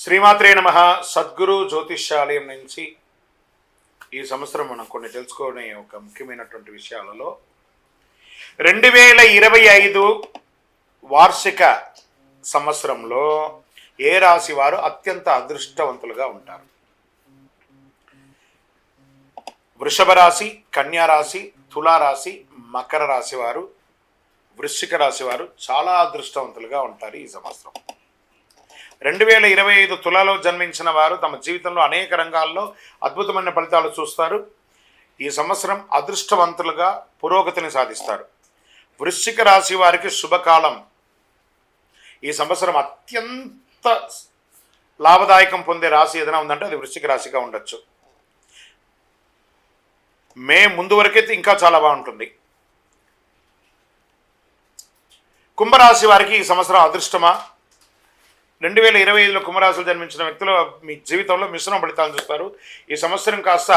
శ్రీమాత్రే నమః. సద్గురు జ్యోతిష్యాలయం నుంచి ఈ సంవత్సరం మనం కొన్ని తెలుసుకునే ఒక ముఖ్యమైనటువంటి విషయాలలో 2025 వార్షిక సంవత్సరంలో ఏ రాశి వారు అత్యంత అదృష్టవంతులుగా ఉంటారు? వృషభ రాశి, కన్యా రాశి, తులారాశి, మకర రాశి వారు, వృశ్చిక రాశి వారు చాలా అదృష్టవంతులుగా ఉంటారు. ఈ సంవత్సరం 2025 తులాలో జన్మించిన వారు తమ జీవితంలో అనేక రంగాల్లో అద్భుతమైన ఫలితాలు చూస్తారు. ఈ సంవత్సరం అదృష్టవంతులుగా పురోగతిని సాధిస్తారు. వృశ్చిక రాశి వారికి శుభకాలం. ఈ సంవత్సరం అత్యంత లాభదాయకం పొందే రాశి ఏదైనా ఉందంటే అది వృశ్చిక రాశిగా ఉండొచ్చు. మే ముందు వరకైతే ఇంకా చాలా బాగుంటుంది. కుంభరాశి వారికి ఈ సంవత్సరం అదృష్టమా? 2025లో కుంభరాశిలో జన్మించిన వ్యక్తులు మీ జీవితంలో మిశ్రమ ఫలితాలు చూస్తారు. ఈ సంవత్సరం కాస్త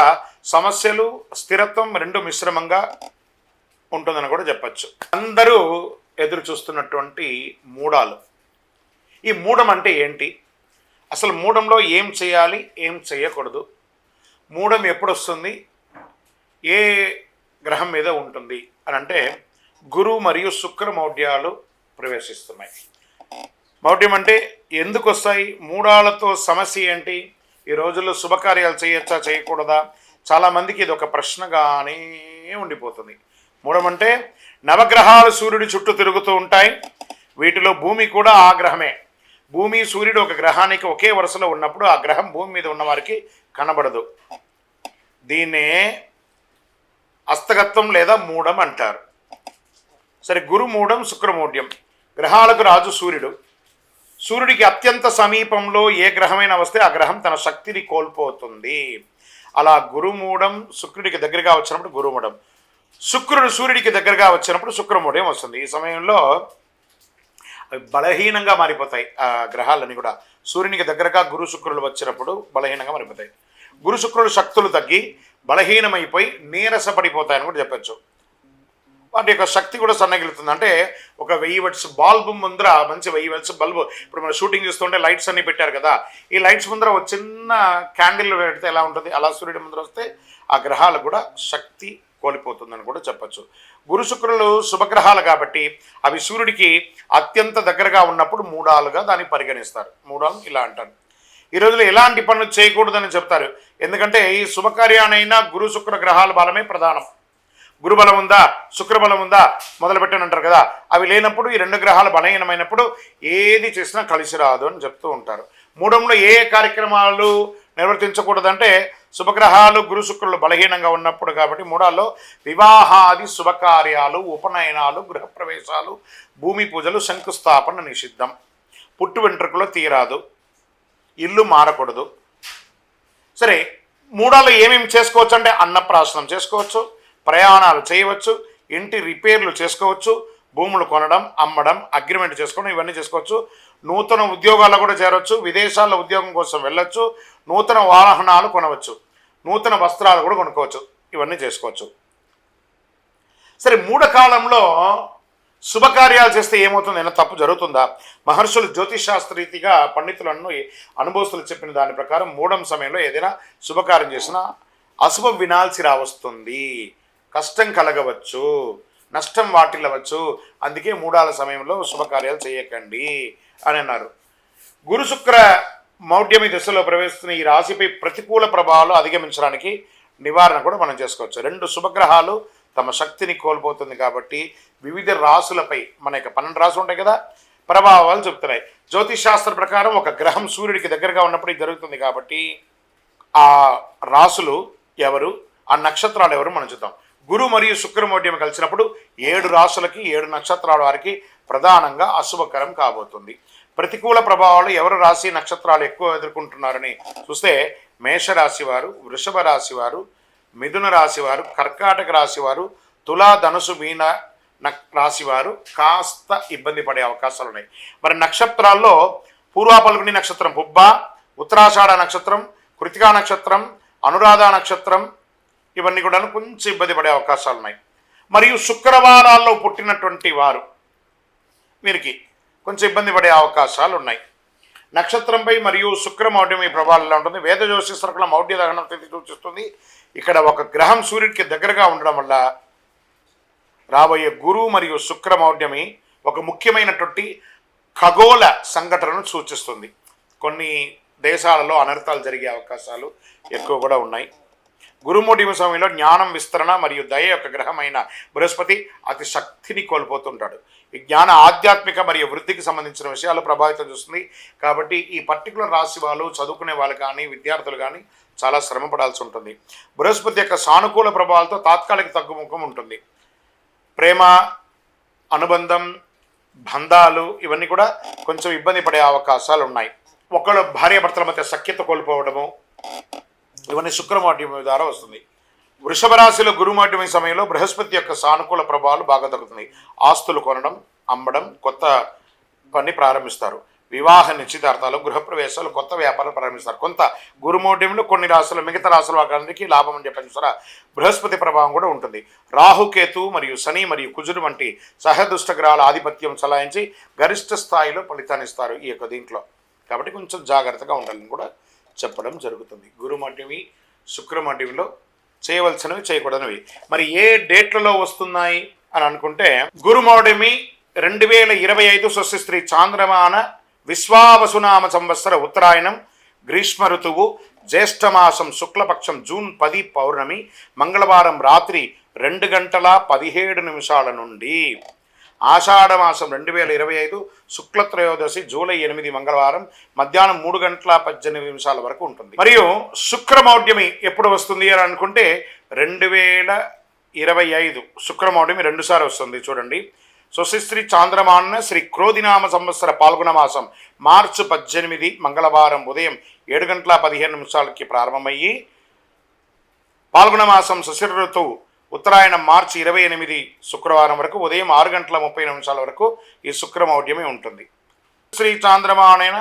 సమస్యలు, స్థిరత్వం రెండు మిశ్రమంగా ఉంటుందని కూడా చెప్పచ్చు. అందరూ ఎదురు చూస్తున్నటువంటి మూడాలు. ఈ మూడం అంటే ఏంటి? అసలు మూడంలో ఏం చేయాలి, ఏం చేయకూడదు, మూడం ఎప్పుడు వస్తుంది, ఏ గ్రహం మీద ఉంటుంది అని అంటే గురు మరియు శుక్ర మౌఢ్యాలు ప్రవేశిస్తున్నాయి. మౌఢ్యం అంటే ఎందుకు వస్తాయి? మూడాలతో సమస్య ఏంటి? ఈ రోజుల్లో శుభకార్యాలు చేయొచ్చా, చేయకూడదా? చాలామందికి ఇది ఒక ప్రశ్నగానే ఉండిపోతుంది. మూడం అంటే నవగ్రహాలు సూర్యుడి చుట్టూ తిరుగుతూ ఉంటాయి. వీటిలో భూమి కూడా ఆ గ్రహమే. భూమి, సూర్యుడు ఒక గ్రహానికి ఒకే వరుసలో ఉన్నప్పుడు ఆ గ్రహం భూమి మీద ఉన్నవారికి కనబడదు. దీన్నే అస్తగత్వం లేదా మూడం అంటారు. సరే, గురు మూడం, శుక్రమూఢ్యం. గ్రహాలకు రాజు సూర్యుడు. సూర్యుడికి అత్యంత సమీపంలో ఏ గ్రహమైనా వస్తే ఆ గ్రహం తన శక్తిని కోల్పోతుంది. అలా గురుమూఢం శుక్రుడికి దగ్గరగా వచ్చినప్పుడు గురుమూఢం, శుక్రుడు సూర్యుడికి దగ్గరగా వచ్చినప్పుడు శుక్రమూఢం వస్తుంది. ఈ సమయంలో బలహీనంగా మారిపోతాయి ఆ గ్రహాలన్నీ కూడా. సూర్యునికి దగ్గరగా గురు శుక్రులు వచ్చినప్పుడు బలహీనంగా మారిపోతాయి. గురు శుక్రులు శక్తులు తగ్గి బలహీనమైపోయి నీరసపడిపోతాయని కూడా చెప్పచ్చు. వాటి యొక్క శక్తి కూడా సన్నగిలుతుంది. అంటే ఒక 1000 వాట్స్ బల్బు ముందర, మంచి 1000 వాట్స్ బల్బు, ఇప్పుడు మనం షూటింగ్ చేస్తుంటే లైట్స్ అన్నీ పెట్టారు కదా, ఈ లైట్స్ ముందర ఒక చిన్న క్యాండిల్ పెడితే ఎలా ఉంటుంది, అలా సూర్యుడి ముందర వస్తే ఆ గ్రహాలు కూడా శక్తి కోల్పోతుందని కూడా చెప్పచ్చు. గురు శుక్రులు శుభగ్రహాలు కాబట్టి అవి సూర్యుడికి అత్యంత దగ్గరగా ఉన్నప్పుడు మూడాలుగా దాన్ని పరిగణిస్తారు. మూడాలు ఇలా అంటారు. ఈ రోజులో ఎలాంటి పనులు చేయకూడదని చెప్తారు. ఎందుకంటే ఈ శుభకార్యానైనా గురు శుక్ర గ్రహాల బలమే ప్రధానం. గురుబలం ఉందా, శుక్రబలం ఉందా మొదలుపెట్టనంటారు కదా, అవి లేనప్పుడు ఈ రెండు గ్రహాలు బలహీనమైనప్పుడు ఏది చేసినా కలిసి రాదు అని చెప్తూ ఉంటారు. మూడంలో ఏ కార్యక్రమాలు నిర్వర్తించకూడదంటే శుభగ్రహాలు గురు శుక్రులు బలహీనంగా ఉన్నప్పుడు కాబట్టి మూడాల్లో వివాహాది శుభకార్యాలు, ఉపనయనాలు, గృహప్రవేశాలు, భూమి పూజలు, శంకుస్థాపన నిషిద్ధం. పుట్టు వెంట్రుకలు తీరాదు, ఇల్లు మారకూడదు. సరే, మూడాల్లో ఏమేమి చేసుకోవచ్చు అంటే అన్నప్రాసనం చేసుకోవచ్చు, ప్రయాణాలు చేయవచ్చు, ఇంటి రిపేర్లు చేసుకోవచ్చు, భూములు కొనడం, అమ్మడం, అగ్రిమెంట్ చేసుకోవడం, ఇవన్నీ చేసుకోవచ్చు. నూతన ఉద్యోగాల్లో కూడా చేరవచ్చు, విదేశాల్లో ఉద్యోగం కోసం వెళ్ళొచ్చు, నూతన వాహనాలు కొనవచ్చు, నూతన వస్త్రాలు కూడా కొనుక్కోవచ్చు, ఇవన్నీ చేసుకోవచ్చు. సరే, మూఢకాలంలో శుభకార్యాలు చేస్తే ఏమవుతుంది? ఏమైనా తప్పు జరుగుతుందా? మహర్షులు జ్యోతిషాస్త్ర రీతిగా పండితులను అనుభవస్తులు చెప్పిన దాని ప్రకారం మూఢం సమయంలో ఏదైనా శుభకార్యం చేసినా అశుభం వినాల్సి రావస్తుంది, కష్టం కలగవచ్చు, నష్టం వాటిల్లవచ్చు. అందుకే మూడాల సమయంలో శుభకార్యాలు చేయకండి అని అన్నారు. గురు శుక్ర మౌఢ్యమి దశలో ప్రవేశిస్తున్న ఈ రాశిపై ప్రతికూల ప్రభావాలు అధిగమించడానికి నివారణ కూడా మనం చేసుకోవచ్చు. రెండు శుభగ్రహాలు తమ శక్తిని కోల్పోతుంది కాబట్టి వివిధ రాశులపై, మన యొక్క 12 రాశులు ఉంటాయి కదా, ప్రభావాలు చెప్తున్నాయి. జ్యోతిష్ ప్రకారం ఒక గ్రహం సూర్యుడికి దగ్గరగా ఉన్నప్పుడు ఇది జరుగుతుంది కాబట్టి ఆ రాశులు ఎవరు, ఆ నక్షత్రాలు ఎవరు మనం చూద్దాం. గురు మరియు శుక్రమౌఢ్యం కలిసినప్పుడు 7 రాశులకి 7 నక్షత్రాల వారికి ప్రధానంగా అశుభకరం కాబోతుంది. ప్రతికూల ప్రభావాలు ఎవరు రాశి నక్షత్రాలు ఎక్కువ ఎదుర్కొంటున్నారని చూస్తే మేషరాశి వారు, వృషభ రాశి వారు, మిథున రాశి వారు, కర్కాటక రాశి వారు, తులా, ధనుసు, మీన రాశి వారు కాస్త ఇబ్బంది పడే అవకాశాలు ఉన్నాయి. మరి నక్షత్రాల్లో పూర్వ పల్గుని నక్షత్రం పుబ్బ, ఉత్తరాషాఢ నక్షత్రం, కృతికా నక్షత్రం, అనురాధ నక్షత్రం, ఇవన్నీ కూడా కొంచెం ఇబ్బంది పడే అవకాశాలు ఉన్నాయి. మరియు శుక్రవారాల్లో పుట్టినటువంటి వారు వీరికి కొంచెం ఇబ్బంది పడే అవకాశాలు ఉన్నాయి. నక్షత్రంపై మరియు శుక్రమౌఢ్యం ఈ ప్రభావం ఎలా ఉంటుంది? వేద జ్యోతిషకుల మౌఢ్య దహనం తిథి సూచిస్తుంది. ఇక్కడ ఒక గ్రహం సూర్యుడికి దగ్గరగా ఉండడం వల్ల రాబోయే గురు మరియు శుక్రమౌఢ్యమి ఒక ముఖ్యమైనటువంటి ఖగోళ సంఘటనను సూచిస్తుంది. కొన్ని దేశాలలో అనర్థాలు జరిగే అవకాశాలు ఎక్కువ కూడా ఉన్నాయి. గురుమౌఢ్యం సమయంలో జ్ఞానం విస్తరణ మరియు దయ యొక్క గ్రహమైన బృహస్పతి అతి శక్తిని కోల్పోతుంటాడు. ఈ జ్ఞాన ఆధ్యాత్మిక మరియు వృద్ధికి సంబంధించిన విషయాలు ప్రభావితం చేస్తుంది. కాబట్టి ఈ పర్టికులర్ రాశి వాళ్ళు చదువుకునే వాళ్ళు కానీ విద్యార్థులు కానీ చాలా శ్రమ పడాల్సి ఉంటుంది. బృహస్పతి యొక్క సానుకూల ప్రభావాలతో తాత్కాలిక తగ్గుముఖం ఉంటుంది. ప్రేమ, అనుబంధం, బంధాలు ఇవన్నీ కూడా కొంచెం ఇబ్బంది పడే అవకాశాలు ఉన్నాయి. ఒకళ్ళు భార్యాభర్తల మధ్య సఖ్యత కోల్పోవడము ఇవన్నీ శుక్రమౌఢ్యం ద్వారా వస్తుంది. వృషభ రాశిలో గురుమౌఢ్యం సమయంలో బృహస్పతి యొక్క సానుకూల ప్రభావాలు బాగా తగ్గుతుంది. ఆస్తులు కొనడం, అమ్మడం, కొత్త పని ప్రారంభిస్తారు. వివాహ నిశ్చితార్థాలు, గృహప్రవేశాలు, కొత్త వ్యాపారాలు ప్రారంభిస్తారు. కొంత గురుమౌఢ్యంలో కొన్ని రాశులు మిగతా రాశుల వారికి లాభం అని చెప్పని చూసారా బృహస్పతి ప్రభావం కూడా ఉంటుంది. రాహుకేతు మరియు శని మరియు కుజుడు వంటి సహదుష్ట గ్రహాల ఆధిపత్యం చలాయించి గరిష్ట స్థాయిలో ఫలితాన్ని ఇస్తారు ఈ యొక్క దీంట్లో. కాబట్టి కొంచెం జాగ్రత్తగా ఉండాలని కూడా చెప్పడం జరుగుతుంది. గురుమౌఢ్యమి, శుక్రమౌఢ్యంలో చేయవలసినవి, చేయకూడనివి మరి ఏ డేట్లలో వస్తున్నాయి అని అనుకుంటే, గురుమౌఢ్యమి 2025 స్వస్తి చాంద్రమాన విశ్వావసునామ సంవత్సర ఉత్తరాయణం, గ్రీష్మ ఋతువు, జ్యేష్ఠమాసం శుక్లపక్షం జూన్ 10 పౌర్ణమి, మంగళవారం రాత్రి 2:17 నుండి ఆషాఢమాసం 2025 శుక్లత్రయోదశి జూలై 8 మంగళవారం మధ్యాహ్నం 3:18 వరకు ఉంటుంది. మరియు శుక్రమౌఢ్యమి ఎప్పుడు వస్తుంది అని అనుకుంటే 2025 శుక్రమౌఢ్యమి 2 సార్లు వస్తుంది. చూడండి, స్వస్తి చాంద్రమాన శ్రీ క్రోధినామ సంవత్సర పాల్గొన మాసం మార్చి 18 మంగళవారం ఉదయం 7:15 ప్రారంభమయ్యి పాల్గొన మాసం శశిర ఋతువు ఉత్తరాయణం మార్చి 28 శుక్రవారం వరకు ఉదయం 6:30 వరకు ఈ శుక్రమౌఢ్యమే ఉంటుంది. శ్రీ చాంద్రమానైన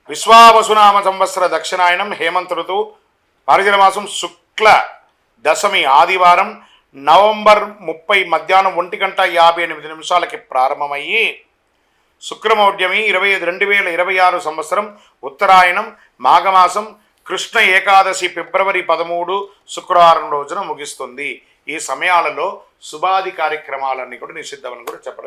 విశ్వావసునామ సంవత్సర దక్షిణాయనం హేమంత ఋతువు మార్గశిర మాసం శుక్ల దశమి ఆదివారం నవంబర్ 30 మధ్యాహ్నం 1:58 ప్రారంభమయ్యి శుక్రమౌఢ్యమి 2026 సంవత్సరం ఉత్తరాయణం మాఘమాసం కృష్ణ ఏకాదశి ఫిబ్రవరి 13 శుక్రవారం రోజున ముగిస్తుంది. ఈ సమయాలలో శుభాది కార్యక్రమాలన్నీ కూడా నిషిద్ధమని కూడా చెప్పడం